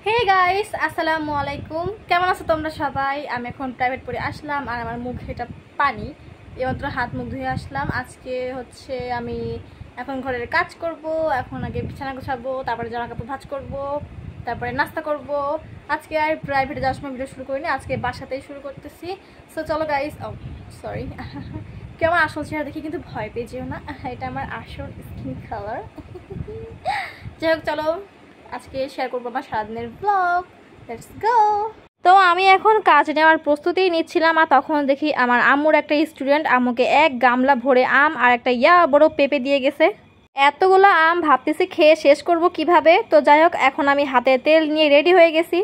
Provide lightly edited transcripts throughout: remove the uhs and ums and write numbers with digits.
Hey guys, আসসালামু আলাইকুম। কেমন আছো তোমরা সবাই? আমি এখন প্রাইভেট পড়ে আসলাম আর আমার মুখে এটা পানি, এইমাত্র হাত মুখ ধুয়ে আসলাম। আজকে হচ্ছে আমি এখন ঘরের কাজ করব। এখন আগে বিছানা গোছাবো, তারপরে জামা কাপড় ভাঁজ করব, তারপরে নাস্তা করব। আজকে আর প্রাইভেটে যাওয়ার সময় ভিডিও শুরু করিনি, আজকে বাসাতেই শুরু করতেছি। সো চলো গাইস। ও সরি, কেউ আমার আসল চেহারা দেখে কিন্তু ভয় পেয়ে যেও না, এটা আমার আসল স্কিন কালার। যাই হোক, চলো আজকে শেয়ার করবো আমার সারাদিনের ব্লগ। Let's go. তো আমি এখন কাজ নেওয়ার প্রস্তুতি নিচ্ছিলাম, আর তখন দেখি আমার আম্মুর একটা স্টুডেন্ট আম্মুকে এক গামলা ভরে আম আর একটা বড় পেঁপে দিয়ে গেছে। এতগুলো আম ভাবতেছি খেয়ে শেষ করব কিভাবে। তো যাই হোক, এখন আমি হাতে তেল নিয়ে রেডি হয়ে গেছি।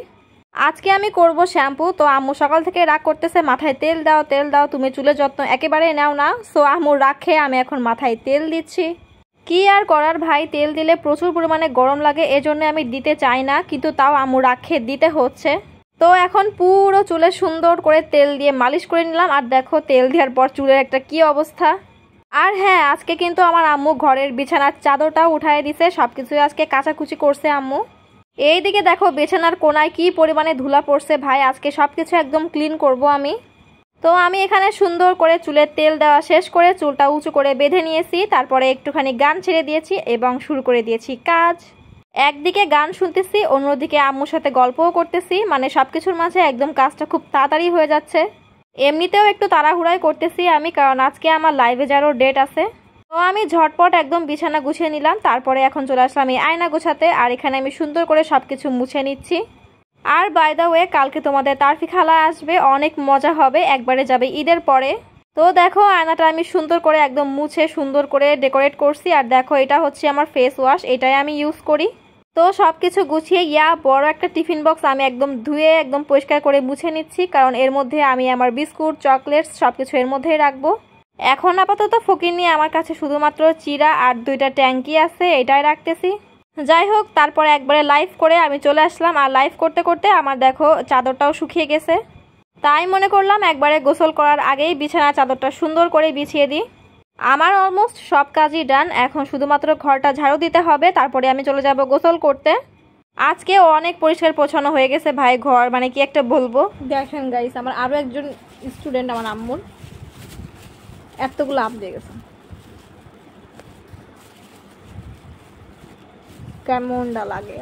আজকে আমি করব শ্যাম্পু। তো আম্মু সকাল থেকে রাগ করতেছে, মাথায় তেল দাও তেল দাও, তুমি চুলের যত্ন একেবারে নাও না। সো আম্মুর রাগ খেয়ে আমি এখন মাথায় তেল দিচ্ছি। কি আর করার ভাই, তেল দিলে প্রচুর পরিমাণে গরম লাগে, এজন্য আমি দিতে চাই না, কিন্তু তাও আম্মু রাখে দিতে হচ্ছে। তো এখন পুরো চুলে সুন্দর করে তেল দিয়ে মালিশ করে নিলাম, আর দেখো তেল দেওয়ার পর চুলের একটা কি অবস্থা। আর হ্যাঁ, আজকে কিন্তু আমার আম্মু ঘরের বিছানার চাদরটাও উঠায় দিছে, সবকিছু আজকে কাচাকুচি করছে আম্মু। এইদিকে দেখো বিছানার কোনায় কি পরিমাণে ধুলা পড়ছে ভাই, আজকে সবকিছু একদম ক্লিন করব আমি। তো আমি এখানে সুন্দর করে চুলের তেল দেওয়া শেষ করে চুলটা উঁচু করে বেঁধে নিয়েছি, তারপরে একটুখানি গান ছেড়ে দিয়েছি এবং শুরু করে দিয়েছি কাজ। একদিকে গান শুনতেছি, অন্যদিকে আম্মুর সাথে গল্পও করতেছি, মানে সবকিছুর মাঝে একদম কাজটা খুব তাড়াতাড়ি হয়ে যাচ্ছে। এমনিতেও একটু তাড়াহুড়াই করতেছি আমি, কারণ আজকে আমার লাইভে যাওয়ার ডেট আছে। তো আমি ঝটপট একদম বিছানা গুছিয়ে নিলাম, তারপরে এখন চলে আসলাম এই আয়না গোছাতে, আর এখানে আমি সুন্দর করে সবকিছু মুছে নিচ্ছি। আর বাই দ্য ওয়ে, কালকে তোমাদের তারফি খালা আসবে, অনেক মজা হবে, একবারে যাবে ঈদের পরে। তো দেখো আয়নাটা আমি সুন্দর করে একদম মুছে সুন্দর করে ডেকোরেট করছি। আর দেখো এটা হচ্ছে আমার ফেস ওয়াশ, এটাই আমি ইউজ করি। তো সব কিছু গুছিয়ে বড় একটা টিফিন বক্স আমি একদম ধুয়ে একদম পরিষ্কার করে মুছে নিচ্ছি, কারণ এর মধ্যে আমি আমার বিস্কুট চকলেটস সবকিছু এর মধ্যেই রাখবো। এখন আপাতত ফকির নিয়ে আমার কাছে শুধুমাত্র চিরা আর 2টা ট্যাঙ্কি আছে, এটাই রাখতেছি। যাই হোক, তারপরে একবারে লাইভ করে আমি চলে আসলাম, আর লাইভ করতে করতে আমার দেখো চাদরটাও শুকিয়ে গেছে। তাই মনে করলাম একবারে গোসল করার আগেই বিছানা চাদরটা সুন্দর করে বিছিয়ে দিই। আমার অলমোস্ট সব কাজই ডান, এখন শুধুমাত্র ঘরটা ঝাড়ু দিতে হবে, তারপরে আমি চলে যাব গোসল করতে। আজকে অনেক পরিষ্কার পরিচ্ছন্ন হয়ে গেছে ভাই ঘর, মানে কি একটা বলবো। দেখেন গাইস, আমার আরও একজন স্টুডেন্ট আমার আম্মুর এতগুলো আম দিয়ে গেছে, কেমনটা লাগে,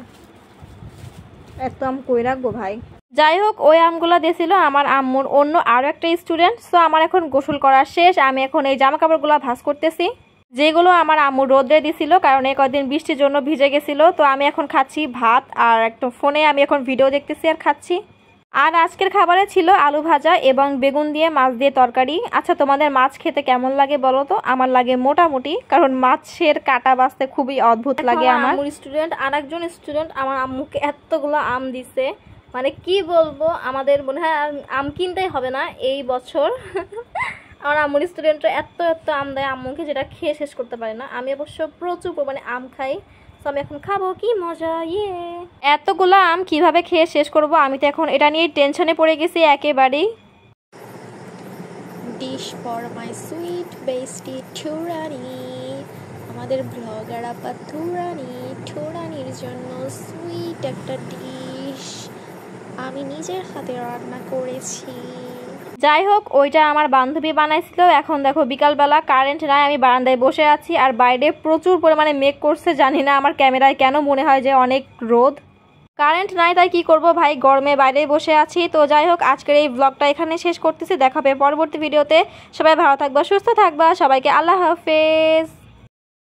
এত আম কই রাখবো ভাই। যাই হোক, ওই আমগুলো দিয়েছিল আমার আম্মুর অন্য আরও একটা স্টুডেন্ট। সো আমার এখন গোসল করা শেষ, আমি এখন এই জামা কাপড়গুলো ভাঁজ করতেছি, যেগুলো আমার আম্মু রোদে দিছিল, কারণ এই কদিন বৃষ্টির জন্য ভিজে গেছিল। তো আমি এখন খাচ্ছি ভাত, আর একটা ফোনে আমি এখন ভিডিও দেখতেছি আর খাচ্ছি। আর আজকের খাবারে ছিল আলু ভাজা এবং বেগুন দিয়ে মাছ দিয়ে তরকারি। আচ্ছা, তোমাদের মাছ খেতে কেমন লাগে বলো তো? আমার লাগে মোটামুটি, কারণ মাছের কাটা বাছতে খুবই অদ্ভুত লাগে আমার। আম্মুর স্টুডেন্ট আর একজন স্টুডেন্ট আমার আম্মুকে এতগুলো আম দিছে, মানে কি বলবো, আমাদের মনে হয় আর আম কিনতেই হবে না এই বছর। আমার আম্মুর স্টুডেন্টরা এত এত আম দেয় আম্মুকে, যেটা খেয়ে শেষ করতে পারে না। আমি অবশ্য প্রচুর পরিমাণে আম খাই, তো আমি এখন খাবো, কি মজা। এতগুলো আম কিভাবে খেয়ে শেষ করব, আমি তো এখন এটা নিয়ে টেনশনে পড়ে গেছি একেবারেই। Dish for my sweet bestie ঠুরানি, আমাদের ব্লগার আপা ঠুরানির জন্য সুইট একটা ডিশ আমি নিজের হাতে রান্না করেছি। যাই হোক, ওইটা আমার বান্ধবী বানাইছিল। এখন দেখো বিকালবেলা কারেন্ট নাই, আমি বারান্দায় বসে আছি, আর বাইরে প্রচুর পরিমাণে মেঘ করছে। জানি না আমার ক্যামেরায় কেন মনে হয় যে অনেক রোদ। কারেন্ট নাই, তাই কি করব ভাই, গরমে বাইরেই বসে আছি। তো যাই হোক, আজকের এই ব্লগটা এখানে শেষ করতেছি, দেখা হবে পরবর্তী ভিডিওতে। সবাই ভালো থাকবা, সুস্থ থাকবা, সবাইকে আল্লাহ হাফেজ।